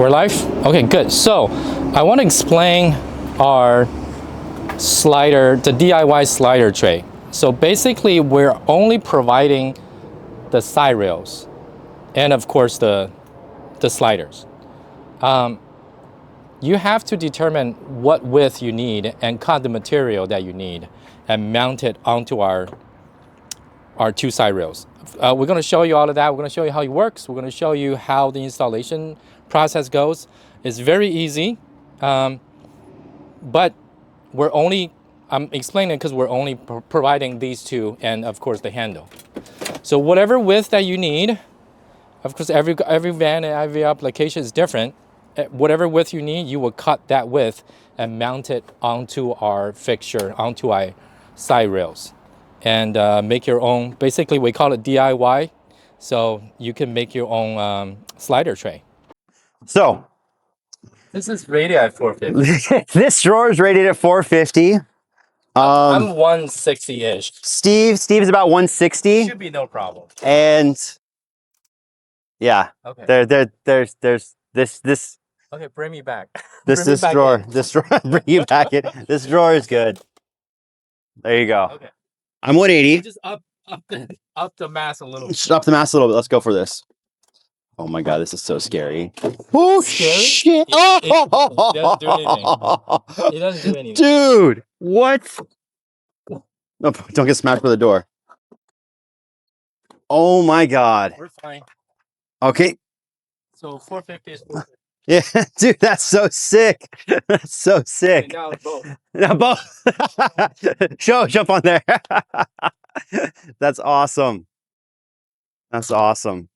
We're live? Okay, good. So I want to explain our slider, the DIY slider tray. So basically we're only providing the side rails and of course the sliders. You have to determine what width you need and cut the material that you need and mount it onto our two side rails. We're going to show you all of that. We're going to show you how it works. We're going to show you how the installation process goes. It's very easy, but I'm explaining because we're only providing these two and of course the handle. So whatever width that you need, of course every van and every application is different. Whatever width you need, you will cut that width and mount it onto our fixture, onto our side rails. And make your own, basically we call it DIY, so you can make your own slider tray. So This is rated at 450. this drawer is rated at 450. I'm 160-ish. Steve's about 160. Should be no problem. And yeah, Okay. there's this Okay, bring me back. this drawer. This drawer, bring you back in. This drawer is good. There you go. Okay. I'm 180. Just up the mass a little bit. Just up the mass a little bit. Let's go for this. Oh my god, this is so scary. Oh shit! It doesn't do anything. It doesn't do anything. Dude, what? No, don't get smashed with the door. Oh my god. We're fine. Okay. So 450 is 450. Yeah, dude, that's so sick. That's so sick. Now both. Now both. Jump on there. That's awesome. That's awesome.